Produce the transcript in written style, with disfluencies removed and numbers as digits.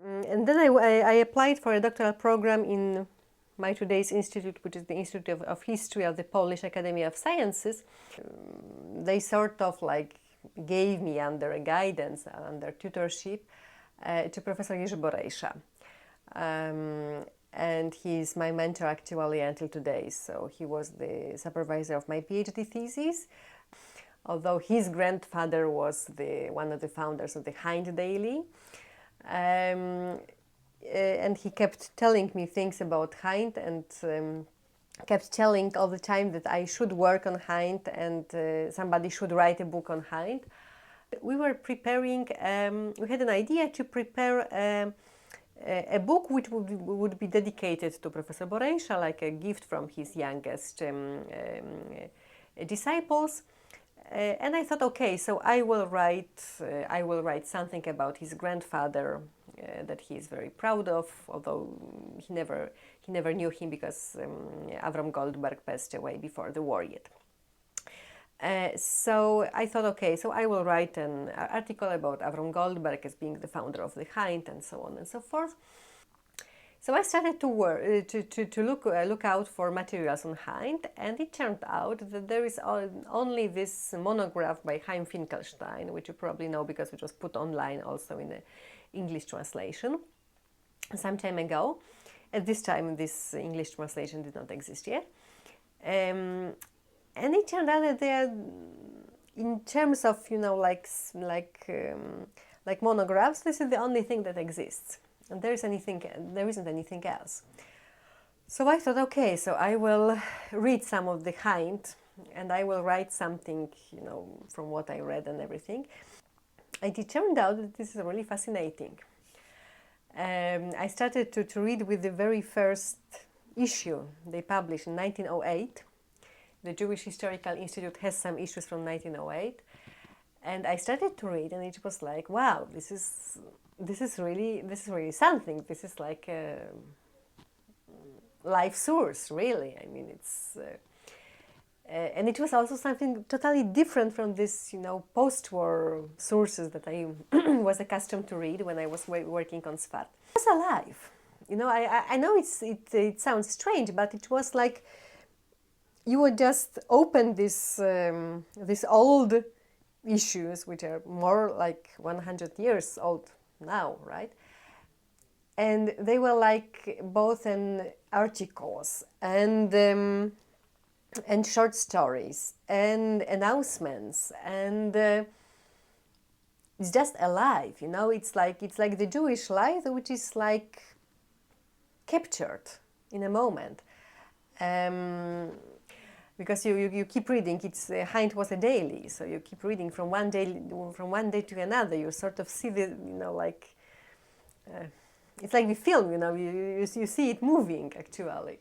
And then I applied for a doctoral program in my today's institute, which is the Institute of History of the Polish Academy of Sciences. They sort of like gave me under a guidance, under tutorship, to Professor Jerzy Borejsza. And he's my mentor actually until today. So he was the supervisor of my PhD thesis, although his grandfather was one of the founders of the Haynt daily. And he kept telling me things about Haynt and kept telling all the time that I should work on Haynt and somebody should write a book on Haynt. We were preparing, we had an idea to prepare a book which would be dedicated to Professor Borejsza, like a gift from his youngest disciples. And I thought, okay, so I will write something about his grandfather that he is very proud of, although he never knew him because Avram Goldberg passed away before the war yet. So I thought, okay, so I will write an article about Avram Goldberg as being the founder of the Haynt and so on and so forth. So I started to look out for materials on Haynt, and it turned out that there is only this monograph by Chaim Finkelstein, which you probably know because it was put online also in the English translation some time ago. At this time, this English translation did not exist yet. And it turned out that they are, in terms of, like monographs, this is the only thing that exists. And there isn't anything else. So I thought, okay, so I will read some of the Haynt and I will write something, from what I read and everything. And it turned out that this is really fascinating. I started to read with the very first issue they published in 1908. The Jewish Historical Institute has some issues from 1908. And I started to read, and it was like, wow, this is really something. This is like a life source, really. I mean, it's and it was also something totally different from this, post-war sources that I was accustomed to read when I was working on Sfat. It was alive. I know it sounds strange, but it was like you would just open this old issues, which are more like 100 years old now, right? And they were like both in articles and short stories and announcements, and it's just alive. It's like the Jewish life, which is like captured in a moment. Because you keep reading. Haynt was a daily, so you keep reading from one day to another. You sort of see it's like the film. You see it moving actually.